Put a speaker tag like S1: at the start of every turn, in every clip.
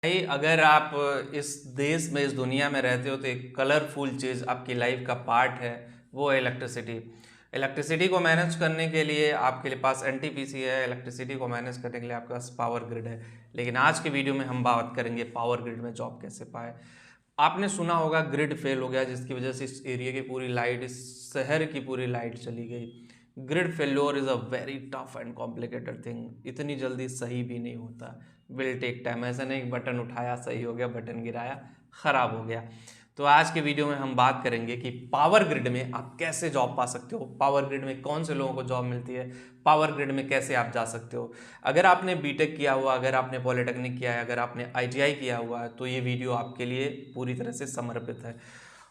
S1: भाई अगर आप इस देश में इस दुनिया में रहते हो तो एक कलरफुल चीज़ आपकी लाइफ का पार्ट है, वो है इलेक्ट्रिसिटी। इलेक्ट्रिसिटी को मैनेज करने के लिए आपके पास एनटीपीसी है, इलेक्ट्रिसिटी को मैनेज करने के लिए आपके पास पावर ग्रिड है। लेकिन आज के वीडियो में हम बात करेंगे पावर ग्रिड में जॉब कैसे पाए। आपने सुना होगा ग्रिड फेल हो गया जिसकी वजह से इस एरिया की पूरी लाइट, इस शहर की पूरी लाइट चली गई। Grid failure is a very tough and complicated thing, इतनी जल्दी सही भी नहीं होता, विल टेक टाइम। ऐसा नहीं बटन उठाया सही हो गया, बटन गिराया खराब हो गया। तो आज के वीडियो में हम बात करेंगे कि पावर ग्रिड में आप कैसे जॉब पा सकते हो, पावर ग्रिड में कौन से लोगों को जॉब मिलती है, पावर ग्रिड में कैसे आप जा सकते हो। अगर आपने बीटेक किया हुआ, अगर आपने पॉलिटेक्निक किया है, अगर आपने आईटीआई किया हुआ है तो ये वीडियो आपके लिए पूरी तरह से समर्पित है।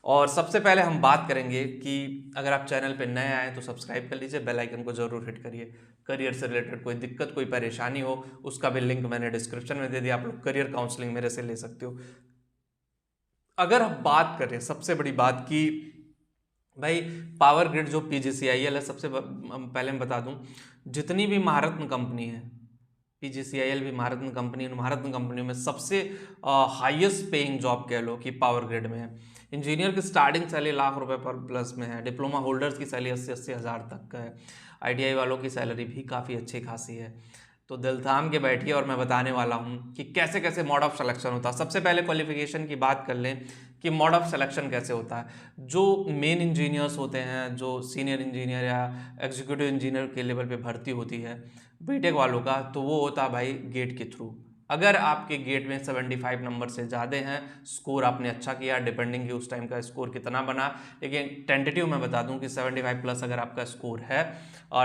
S1: और सबसे पहले हम बात करेंगे कि अगर आप चैनल पे नए आए तो सब्सक्राइब कर लीजिए, बेल आइकन को जरूर हिट करिए। करियर से रिलेटेड कोई दिक्कत, कोई परेशानी हो, उसका भी लिंक मैंने डिस्क्रिप्शन में दे दिया, आप लोग करियर काउंसलिंग मेरे से ले सकते हो। अगर हम बात करें सबसे बड़ी बात की भाई, पावर ग्रिड जो पीजीसीआईएल है, सबसे पहले मैं बता दूं, जितनी भी महारत्न कंपनी है, पीजीसीआईएल भी महारत्न कंपनी, महारत्न कंपनियों में सबसे हाईएस्ट पेइंग जॉब कह लो कि पावर ग्रिड में है। इंजीनियर की स्टार्टिंग सैलरी लाख रुपए पर प्लस में है, डिप्लोमा होल्डर्स की सैलरी 80-80 हज़ार तक का है, आईटीआई वालों की सैलरी भी काफ़ी अच्छी खासी है। तो दिल थाम के बैठिए और मैं बताने वाला हूँ कि कैसे कैसे मोड ऑफ सिलेक्शन होता है। सबसे पहले क्वालिफिकेशन की बात कर लें कि मोड ऑफ सिलेक्शन कैसे होता है। जो मेन इंजीनियर्स होते हैं, जो सीनियर इंजीनियर या एग्जीक्यूटिव इंजीनियर के लेवल पे भर्ती होती है बीटेक वालों का, तो वो होता है भाई गेट के थ्रू। अगर आपके गेट में 75 नंबर से ज़्यादा हैं, स्कोर आपने अच्छा किया, डिपेंडिंग कि उस टाइम का स्कोर कितना बना, लेकिन टेंटेटिव मैं बता दूं कि 75 प्लस अगर आपका स्कोर है,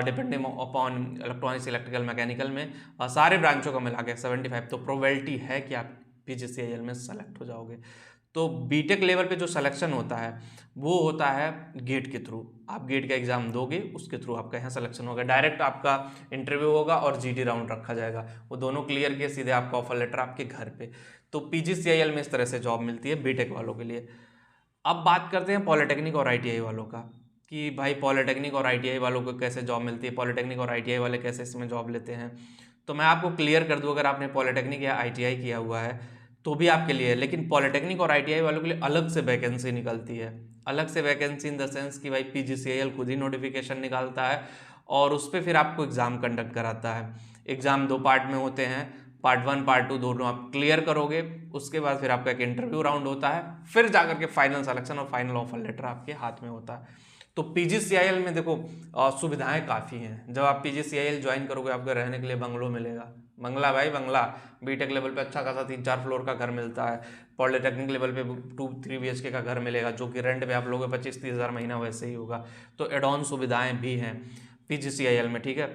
S1: depending upon electronics, electrical, mechanical में सारे ब्रांचों का मिला के 75, तो प्रोबेबिलिटी है कि आप पीजीसीआईएल में सेलेक्ट हो जाओगे। तो बीटेक लेवल पे जो सिलेक्शन होता है वो होता है गेट के थ्रू। आप गेट का एग्जाम दोगे, उसके थ्रू आपका यहाँ सिलेक्शन होगा, डायरेक्ट आपका इंटरव्यू होगा और जीडी राउंड रखा जाएगा। वो दोनों क्लियर किए सीधे आपका ऑफर लेटर आपके घर पे। तो पीजीसीआईएल में इस तरह से जॉब मिलती है बीटेक वालों के लिए। अब बात करते हैं पॉलिटेक्निक और आईटीआई वालों का कि भाई पॉलिटेक्निक और आईटीआई वालों को कैसे जॉब मिलती है, पॉलिटेक्निक और आईटीआई वाले कैसे इसमें जॉब लेते हैं। तो मैं आपको क्लियर कर दूं, अगर आपने पॉलिटेक्निक या आईटीआई किया हुआ है तो भी आपके लिए है, लेकिन पॉलिटेक्निक और आईटीआई वालों के लिए अलग से वैकेंसी निकलती है। अलग से वैकेंसी इन द सेंस कि भाई पीजीसीआईएल खुद ही नोटिफिकेशन निकालता है और उस पर फिर आपको एग्ज़ाम कंडक्ट कराता है। एग्ज़ाम दो पार्ट में होते हैं, पार्ट 1 पार्ट 2 दोनों आप क्लियर करोगे, उसके बाद फिर आपका एक इंटरव्यू राउंड होता है, फिर जाकर के फाइनल सिलेक्शन और फाइनल ऑफर लेटर आपके हाथ में होता है। तो पीजीसीआईएल में देखो सुविधाएं काफ़ी हैं। जब आप पीजीसीआईएल ज्वाइन करोगे आपको रहने के लिए बंगलो मिलेगा, बंगला भाई बंगला। बीटेक लेवल पे अच्छा खासा 3-4 फ्लोर का घर मिलता है, पॉलिटेक्निक लेवल पे 2-3 BHK का घर मिलेगा जो कि रेंट पे आप लोगों को 25-30 हज़ार महीना वैसे ही होगा। तो एडॉन सुविधाएं भी हैं पीजीसीआईएल में, ठीक है।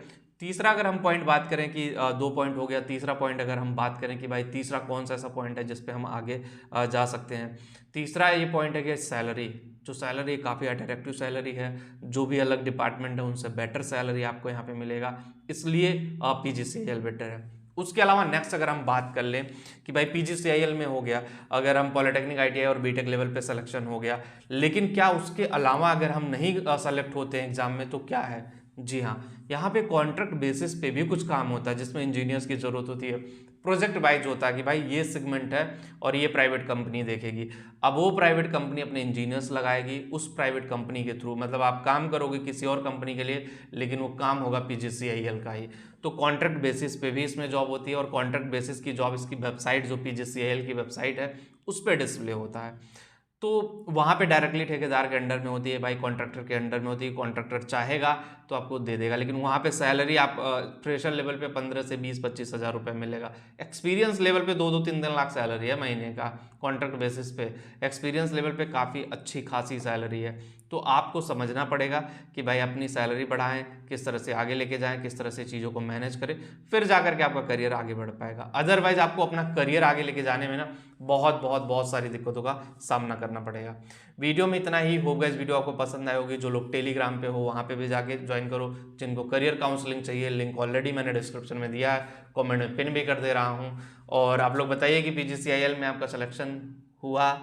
S1: तीसरा अगर हम पॉइंट बात करें कि 2 पॉइंट हो गया, तीसरा पॉइंट अगर हम बात करें कि भाई तीसरा कौन सा ऐसा पॉइंट है जिस पे हम आगे जा सकते हैं। तीसरा ये पॉइंट है कि सैलरी, जो सैलरी काफ़ी अट्रैक्टिव सैलरी है, जो भी अलग डिपार्टमेंट है उनसे बेटर सैलरी आपको यहाँ पे मिलेगा, इसलिए पीजीसीआईएल बेटर है। उसके अलावा नेक्स्ट अगर हम बात कर लें कि भाई पीजीसीआईएल में हो गया, अगर हम पॉलिटेक्निक आईटीआई और बीटेक लेवल पे सिलेक्शन हो गया, लेकिन क्या उसके अलावा अगर हम नहीं सेलेक्ट होते हैं एग्जाम में तो क्या है। जी हाँ, यहाँ पे कॉन्ट्रैक्ट बेसिस पे भी कुछ काम होता है जिसमें इंजीनियर्स की जरूरत होती है। प्रोजेक्ट वाइज होता है कि भाई ये सेगमेंट है और ये प्राइवेट कंपनी देखेगी। अब वो प्राइवेट कंपनी अपने इंजीनियर्स लगाएगी उस प्राइवेट कंपनी के थ्रू, मतलब आप काम करोगे किसी और कंपनी के लिए लेकिन वो काम होगा पीजीसीआईएल का ही। तो कॉन्ट्रैक्ट बेसिस पे भी इसमें जॉब होती है और कॉन्ट्रैक्ट बेसिस की जॉब इसकी वेबसाइट, जो पीजीसीआईएल की वेबसाइट है, उस पर डिस्प्ले होता है। तो वहाँ पे डायरेक्टली ठेकेदार के अंडर में होती है भाई, कॉन्ट्रैक्टर के अंडर में होती है। कॉन्ट्रैक्टर चाहेगा तो आपको दे देगा, लेकिन वहाँ पे सैलरी आप फ्रेशर लेवल पे 15 से 20-25 हज़ार रुपये मिलेगा। एक्सपीरियंस लेवल पे 2-3 लाख सैलरी है महीने का, कॉन्ट्रैक्ट बेसिस पे। एक्सपीरियंस लेवल पे काफ़ी अच्छी खासी सैलरी है। तो आपको समझना पड़ेगा कि भाई अपनी सैलरी बढ़ाएं, किस तरह से आगे लेके जाएं, किस तरह से चीज़ों को मैनेज करें, फिर जाकर के आपका करियर आगे बढ़ पाएगा। अदरवाइज आपको अपना करियर आगे लेके जाने में ना बहुत बहुत बहुत सारी दिक्कतों का सामना करना पड़ेगा। वीडियो में इतना ही होगा। इस वीडियो आपको पसंद आए होगी, जो लोग टेलीग्राम पे हो वहाँ पे भी जाके ज्वाइन करो। जिनको करियर काउंसलिंग चाहिए, लिंक ऑलरेडी मैंने डिस्क्रिप्शन में दिया है, कमेंट में पिन भी कर दे रहा हूँ। और आप लोग बताइए कि पीजीसीआईएल में आपका सिलेक्शन हुआ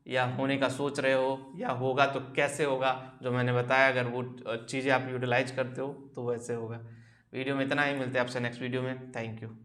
S1: या होने का सोच रहे हो, या होगा तो कैसे होगा। जो मैंने बताया अगर वो चीज़ें आप यूटिलाइज करते हो तो वैसे होगा। वीडियो में इतना ही, मिलते हैं आपसे नेक्स्ट वीडियो में। Thank you.